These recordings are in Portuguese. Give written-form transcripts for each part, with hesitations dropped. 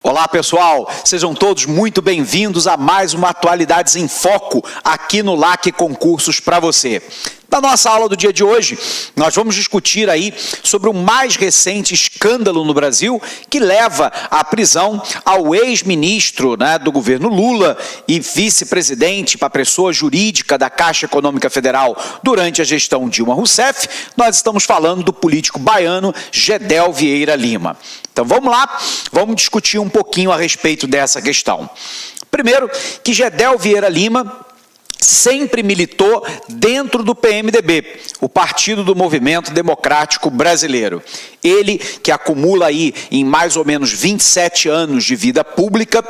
Olá pessoal, sejam todos muito bem-vindos a mais uma Atualidades em Foco aqui no LAC Concursos para você. Na nossa aula do dia de hoje, nós vamos discutir aí sobre o mais recente escândalo no Brasil que leva à prisão ao ex-ministro do governo Lula e vice-presidente para a pessoa jurídica da Caixa Econômica Federal durante a gestão Dilma Rousseff. Nós estamos falando do político baiano Gedel Vieira Lima. Então vamos lá, vamos discutir um pouquinho a respeito dessa questão. Primeiro, que Gedel Vieira Lima sempre militou dentro do PMDB, o Partido do Movimento Democrático Brasileiro. Ele que acumula aí em mais ou menos 27 anos de vida pública,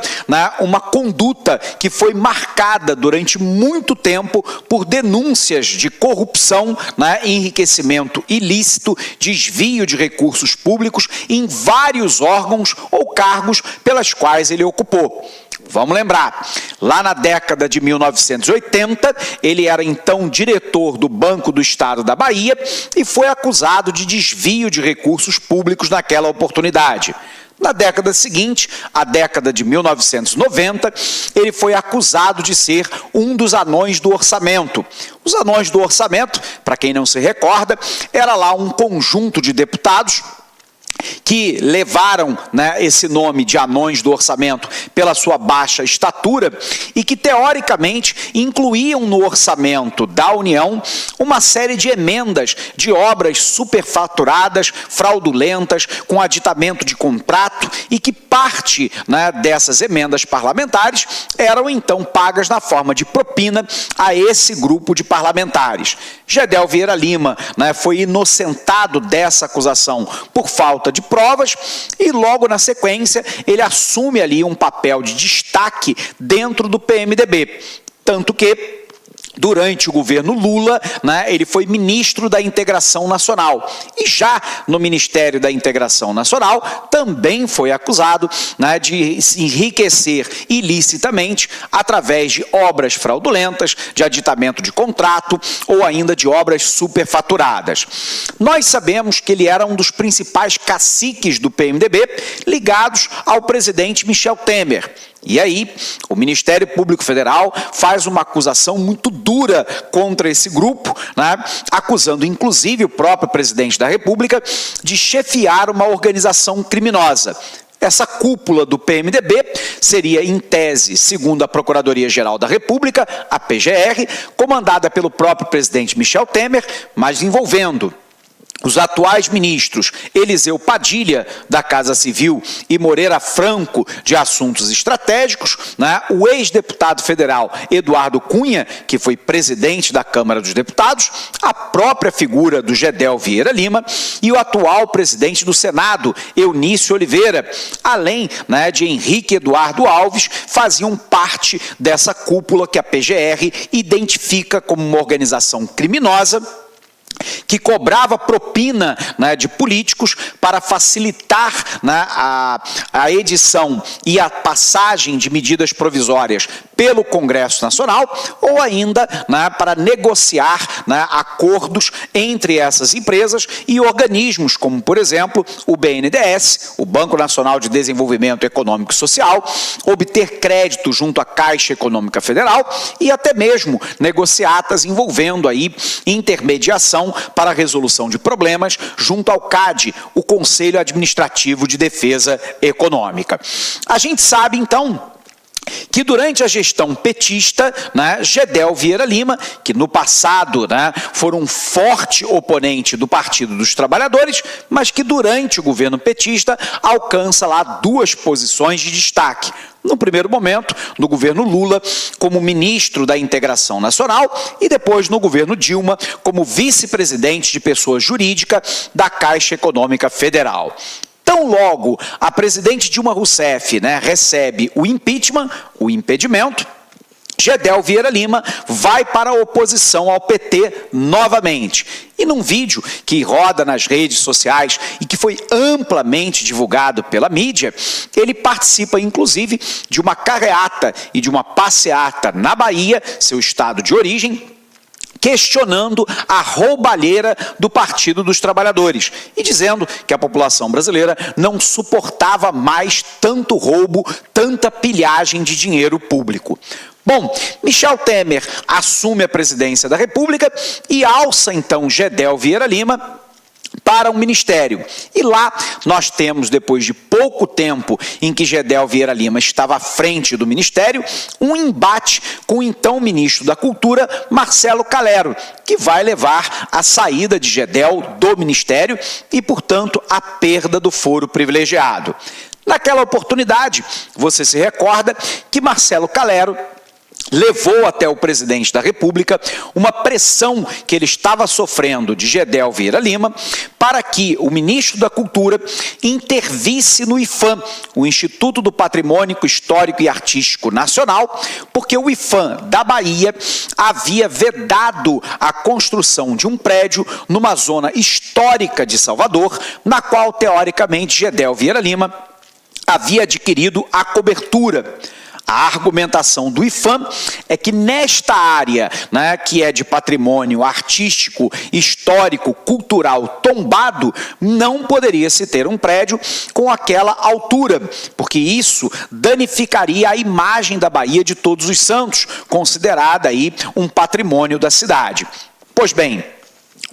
uma conduta que foi marcada durante muito tempo por denúncias de corrupção, enriquecimento ilícito, desvio de recursos públicos em vários órgãos ou cargos pelas quais ele ocupou. Vamos lembrar, lá na década de 1980, ele era então diretor do Banco do Estado da Bahia e foi acusado de desvio de recursos públicos naquela oportunidade. Na década seguinte, a década de 1990, ele foi acusado de ser um dos anões do orçamento. Os anões do orçamento, para quem não se recorda, era lá um conjunto de deputados que levaram esse nome de anões do orçamento pela sua baixa estatura e que, teoricamente, incluíam no orçamento da União uma série de emendas de obras superfaturadas, fraudulentas, com aditamento de contrato e que parte dessas emendas parlamentares eram, então, pagas na forma de propina a esse grupo de parlamentares. Gedel Vieira Lima foi inocentado dessa acusação por falta de provas e logo na sequência ele assume ali um papel de destaque dentro do PMDB, tanto que durante o governo Lula, ele foi ministro da Integração Nacional. E já no Ministério da Integração Nacional, também foi acusado de se enriquecer ilicitamente através de obras fraudulentas, de aditamento de contrato ou ainda de obras superfaturadas. Nós sabemos que ele era um dos principais caciques do PMDB ligados ao presidente Michel Temer. E aí, o Ministério Público Federal faz uma acusação muito dura contra esse grupo, acusando inclusive o próprio presidente da República de chefiar uma organização criminosa. Essa cúpula do PMDB seria, em tese, segundo a Procuradoria-Geral da República, a PGR, comandada pelo próprio presidente Michel Temer, mas envolvendo os atuais ministros Eliseu Padilha, da Casa Civil, e Moreira Franco, de Assuntos Estratégicos, o ex-deputado federal Eduardo Cunha, que foi presidente da Câmara dos Deputados, a própria figura do Gedel Vieira Lima e o atual presidente do Senado, Eunício Oliveira, além de Henrique Eduardo Alves, faziam parte dessa cúpula que a PGR identifica como uma organização criminosa que cobrava propina de políticos para facilitar a edição e a passagem de medidas provisórias pelo Congresso Nacional ou ainda para negociar acordos entre essas empresas e organismos como, por exemplo, o BNDES, o Banco Nacional de Desenvolvimento Econômico e Social, obter crédito junto à Caixa Econômica Federal e até mesmo negociatas envolvendo aí intermediação para a resolução de problemas junto ao CAD, o Conselho Administrativo de Defesa Econômica. A gente sabe, então, que durante a gestão petista, Gedel Vieira Lima, que no passado foi um forte oponente do Partido dos Trabalhadores, mas que durante o governo petista alcança lá duas posições de destaque. No primeiro momento, no governo Lula, como ministro da Integração Nacional e depois no governo Dilma, como vice-presidente de pessoa jurídica da Caixa Econômica Federal. Tão logo a presidente Dilma Rousseff recebe o impeachment, o impedimento, Gedel Vieira Lima vai para a oposição ao PT novamente. E num vídeo que roda nas redes sociais e que foi amplamente divulgado pela mídia, ele participa inclusive de uma carreata e de uma passeata na Bahia, seu estado de origem, questionando a roubalheira do Partido dos Trabalhadores e dizendo que a população brasileira não suportava mais tanto roubo, tanta pilhagem de dinheiro público. Bom, Michel Temer assume a presidência da República e alça então Gedel Vieira Lima para um ministério. E lá nós temos, depois de pouco tempo em que Gedel Vieira Lima estava à frente do ministério, um embate com o então ministro da Cultura, Marcelo Calero, que vai levar à saída de Gedel do ministério e, portanto, à perda do foro privilegiado. Naquela oportunidade, você se recorda que Marcelo Calero levou até o presidente da República uma pressão que ele estava sofrendo de Gedel Vieira Lima para que o ministro da Cultura intervisse no IPHAN, o Instituto do Patrimônio Histórico e Artístico Nacional, porque o IPHAN da Bahia havia vedado a construção de um prédio numa zona histórica de Salvador, na qual, teoricamente, Gedel Vieira Lima havia adquirido a cobertura. A argumentação do IPHAN é que nesta área, que é de patrimônio artístico, histórico, cultural tombado, não poderia se ter um prédio com aquela altura, porque isso danificaria a imagem da Baía de Todos os Santos, considerada aí um patrimônio da cidade. Pois bem,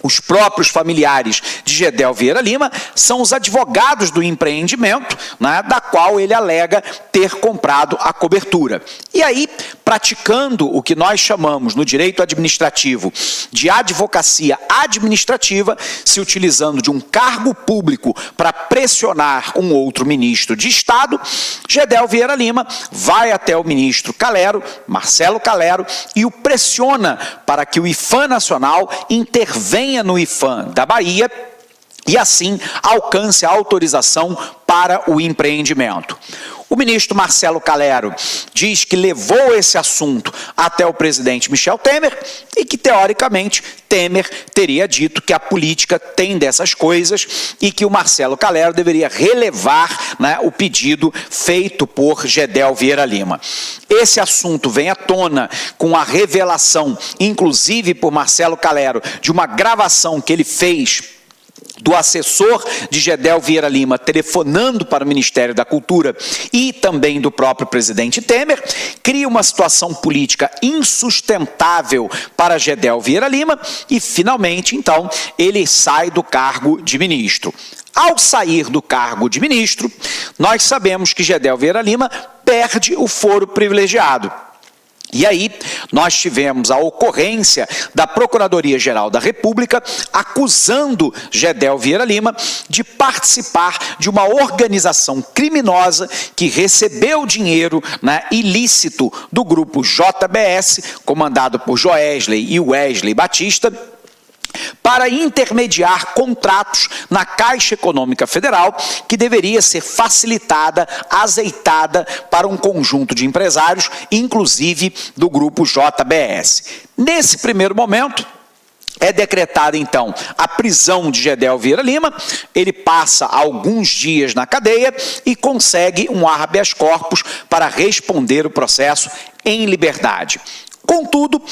os próprios familiares de Gedel Vieira Lima são os advogados do empreendimento, da qual ele alega ter comprado a cobertura. E aí, praticando o que nós chamamos no direito administrativo de advocacia administrativa, se utilizando de um cargo público para pressionar um outro ministro de Estado, Gedel Vieira Lima vai até o ministro Calero, Marcelo Calero, e o pressiona para que o IPHAN Nacional intervenha no IPHAN da Bahia e assim alcance a autorização para o empreendimento. O ministro Marcelo Calero diz que levou esse assunto até o presidente Michel Temer e que, teoricamente, Temer teria dito que a política tem dessas coisas e que o Marcelo Calero deveria relevar o pedido feito por Gedel Vieira Lima. Esse assunto vem à tona com a revelação, inclusive por Marcelo Calero, de uma gravação que ele fez do assessor de Gedel Vieira Lima telefonando para o Ministério da Cultura e também do próprio presidente Temer, cria uma situação política insustentável para Gedel Vieira Lima e, finalmente, então, ele sai do cargo de ministro. Ao sair do cargo de ministro, nós sabemos que Gedel Vieira Lima perde o foro privilegiado. E aí, nós tivemos a ocorrência da Procuradoria-Geral da República acusando Gedel Vieira Lima de participar de uma organização criminosa que recebeu dinheiro ilícito do grupo JBS, comandado por Joesley e Wesley Batista, para intermediar contratos na Caixa Econômica Federal, que deveria ser facilitada, azeitada para um conjunto de empresários, inclusive do grupo JBS. Nesse primeiro momento, é decretada, então, a prisão de Gedel Vieira Lima, ele passa alguns dias na cadeia e consegue um habeas corpus para responder o processo em liberdade. Contudo,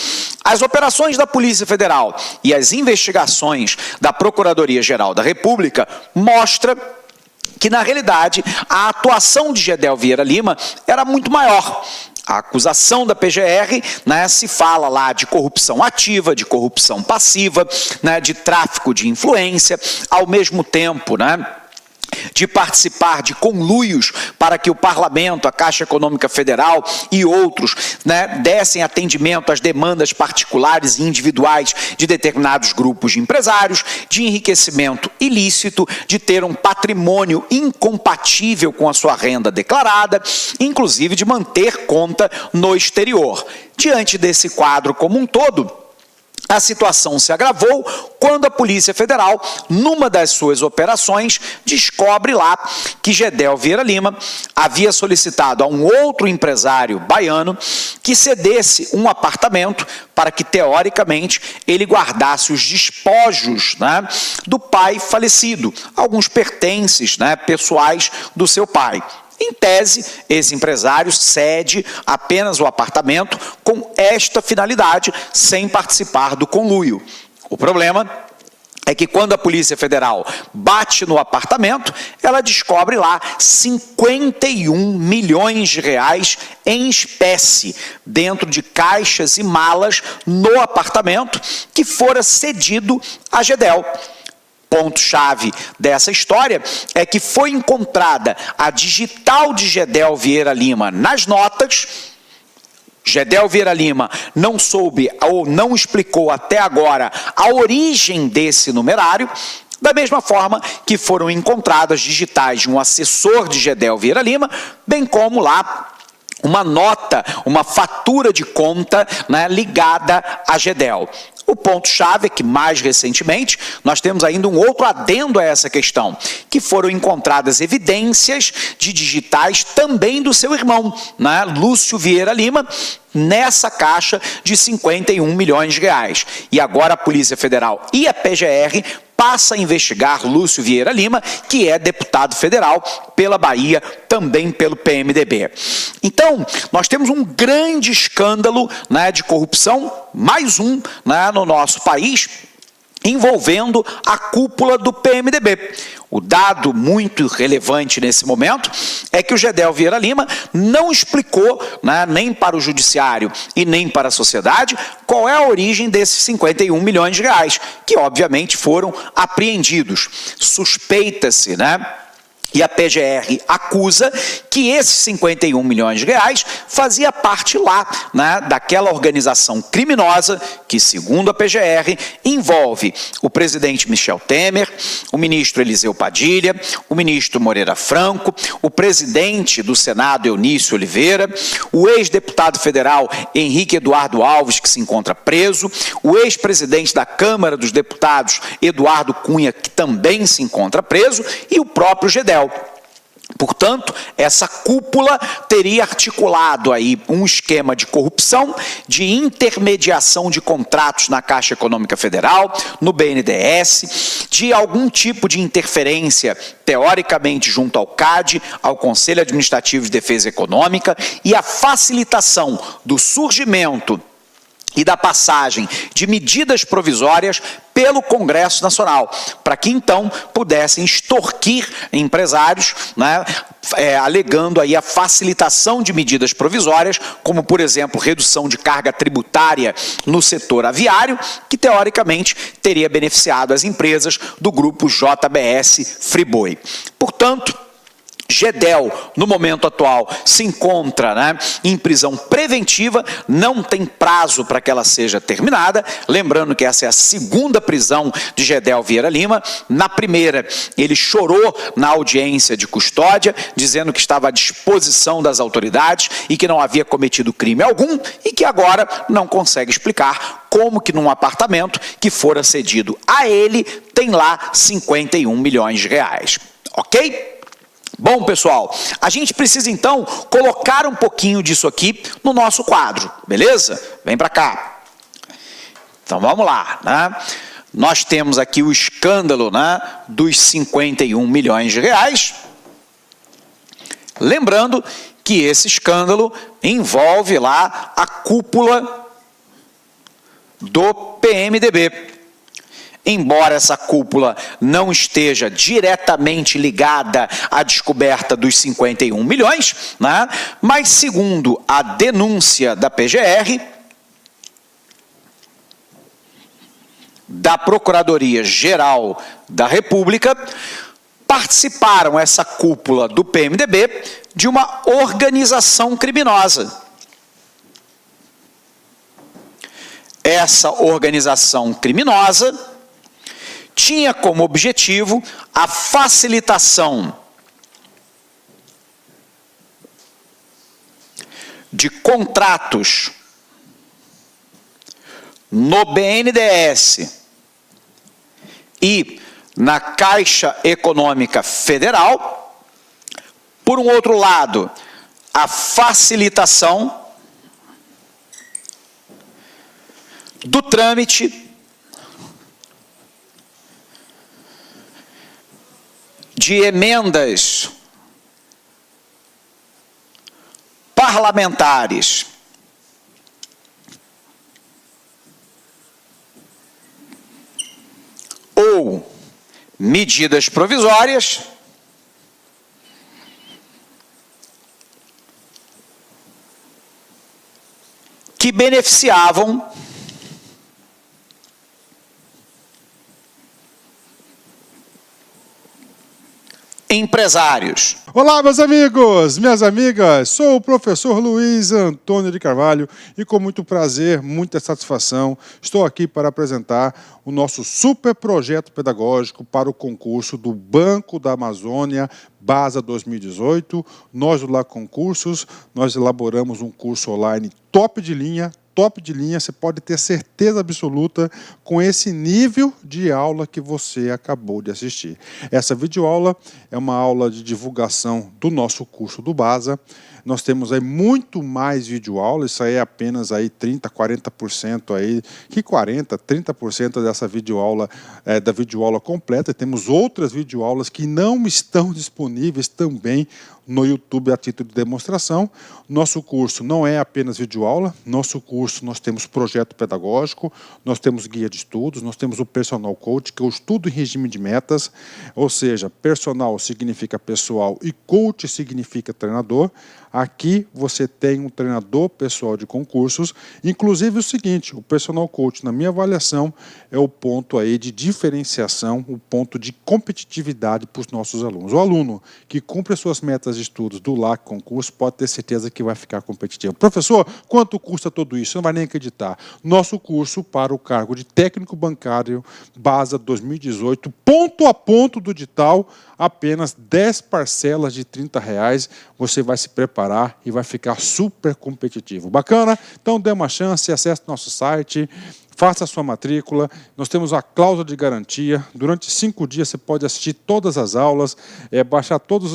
as operações da Polícia Federal e as investigações da Procuradoria-Geral da República mostram que, na realidade, a atuação de Gedel Vieira Lima era muito maior. A acusação da PGR, se fala lá de corrupção ativa, de corrupção passiva, de tráfico de influência, ao mesmo tempo, de participar de conluios para que o Parlamento, a Caixa Econômica Federal e outros dessem atendimento às demandas particulares e individuais de determinados grupos de empresários, de enriquecimento ilícito, de ter um patrimônio incompatível com a sua renda declarada, inclusive de manter conta no exterior. Diante desse quadro como um todo, a situação se agravou quando a Polícia Federal, numa das suas operações, descobre lá que Gedel Vieira Lima havia solicitado a um outro empresário baiano que cedesse um apartamento para que, teoricamente, ele guardasse os despojos do pai falecido, alguns pertences pessoais do seu pai. Em tese, esse empresário cede apenas o apartamento com esta finalidade, sem participar do conluio. O problema é que quando a Polícia Federal bate no apartamento, ela descobre lá 51 milhões de reais em espécie, dentro de caixas e malas no apartamento, que fora cedido à Gedel. Ponto-chave dessa história é que foi encontrada a digital de Gedel Vieira Lima nas notas. Gedel Vieira Lima não soube ou não explicou até agora a origem desse numerário, da mesma forma que foram encontradas digitais de um assessor de Gedel Vieira Lima, bem como lá uma nota, uma fatura de conta, né, ligada à Gedel. O ponto-chave é que, mais recentemente, nós temos ainda um outro adendo a essa questão, que foram encontradas evidências de digitais também do seu irmão, né, Lúcio Vieira Lima, nessa caixa de 51 milhões de reais. E agora a Polícia Federal e a PGR passa a investigar Lúcio Vieira Lima, que é deputado federal pela Bahia, também pelo PMDB. Então, nós temos um grande escândalo, né, de corrupção, mais um, né, no nosso país, envolvendo a cúpula do PMDB. O dado muito relevante nesse momento é que o Gedel Vieira Lima não explicou, né, nem para o judiciário e nem para a sociedade, qual é a origem desses 51 milhões de reais, que obviamente foram apreendidos. Suspeita-se, né? E a PGR acusa que esses 51 milhões de reais fazia parte lá, né, daquela organização criminosa que, segundo a PGR, envolve o presidente Michel Temer, o ministro Eliseu Padilha, o ministro Moreira Franco, o presidente do Senado Eunício Oliveira, o ex-deputado federal Henrique Eduardo Alves, que se encontra preso, o ex-presidente da Câmara dos Deputados Eduardo Cunha, que também se encontra preso, e o próprio Gedel. Portanto, essa cúpula teria articulado aí um esquema de corrupção, de intermediação de contratos na Caixa Econômica Federal, no BNDES, de algum tipo de interferência, teoricamente, junto ao CAD, ao Conselho Administrativo de Defesa Econômica, e a facilitação do surgimento e da passagem de medidas provisórias pelo Congresso Nacional, para que então pudessem extorquir empresários, né, alegando aí a facilitação de medidas provisórias, como por exemplo redução de carga tributária no setor aviário, que teoricamente teria beneficiado as empresas do grupo JBS Friboi. Portanto, Gedel, no momento atual, se encontra, né, em prisão preventiva, não tem prazo para que ela seja terminada. Lembrando que essa é a segunda prisão de Gedel Vieira Lima. Na primeira, ele chorou na audiência de custódia, dizendo que estava à disposição das autoridades e que não havia cometido crime algum e que agora não consegue explicar como que num apartamento que fora cedido a ele tem lá 51 milhões de reais. Ok? Bom, pessoal, a gente precisa então colocar um pouquinho disso aqui no nosso quadro, beleza? Vem para cá. Então vamos lá, né? Nós temos aqui o escândalo, né, dos 51 milhões de reais. Lembrando que esse escândalo envolve lá a cúpula do PMDB. Embora essa cúpula não esteja diretamente ligada à descoberta dos 51 milhões, né, mas segundo a denúncia da PGR, da Procuradoria-Geral da República, participaram essa cúpula do PMDB de uma organização criminosa. Essa organização criminosa tinha como objetivo a facilitação de contratos no BNDES e na Caixa Econômica Federal. Por um outro lado, a facilitação do trâmite de emendas parlamentares. Ou medidas provisórias que beneficiavam empresários. Olá, meus amigos, minhas amigas, sou o professor Luiz Antônio de Carvalho e com muito prazer, muita satisfação, estou aqui para apresentar o nosso super projeto pedagógico para o concurso do Banco da Amazônia, BASA 2018. Nós do LAC Concursos, nós elaboramos um curso online top de linha, você pode ter certeza absoluta com esse nível de aula que você acabou de assistir. Essa videoaula é uma aula de divulgação do nosso curso do BASA. Nós temos aí muito mais videoaula, isso aí é apenas aí 30%, 40% aí, que 40%, 30% dessa videoaula é da videoaula completa. E temos outras videoaulas que não estão disponíveis também no YouTube a título de demonstração. Nosso curso não é apenas videoaula, nosso curso nós temos projeto pedagógico, nós temos guia de estudos, nós temos o personal coach, que é o estudo em regime de metas, ou seja, personal significa pessoal e coach significa treinador. Aqui você tem um treinador pessoal de concursos, inclusive o seguinte, o personal coach, na minha avaliação, é o ponto aí de diferenciação, o ponto de competitividade para os nossos alunos. O aluno que cumpre as suas metas de estudos do LAC Concurso pode ter certeza que vai ficar competitivo. Professor, quanto custa tudo isso? Você não vai nem acreditar. Nosso curso para o cargo de técnico bancário BASA 2018, ponto a ponto do edital, apenas 10 parcelas de R$30, você vai se preparar e vai ficar super competitivo. Bacana? Então dê uma chance, acesse nosso site, faça a sua matrícula, nós temos a cláusula de garantia, durante 5 dias você pode assistir todas as aulas, baixar todos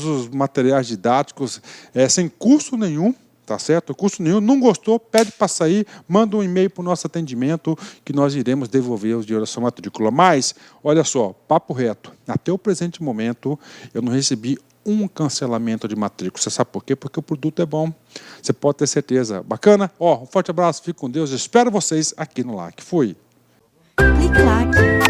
os materiais didáticos, sem custo nenhum, tá certo? Custo nenhum, não gostou, pede para sair, manda um e-mail para o nosso atendimento que nós iremos devolver os dinheiro da sua matrícula. Mas, olha só, papo reto, até o presente momento eu não recebi um cancelamento de matrícula. Você sabe por quê? Porque o produto é bom. Você pode ter certeza. Bacana? Um forte abraço, fique com Deus. Eu espero vocês aqui no LAC. Fui! Clique LAC.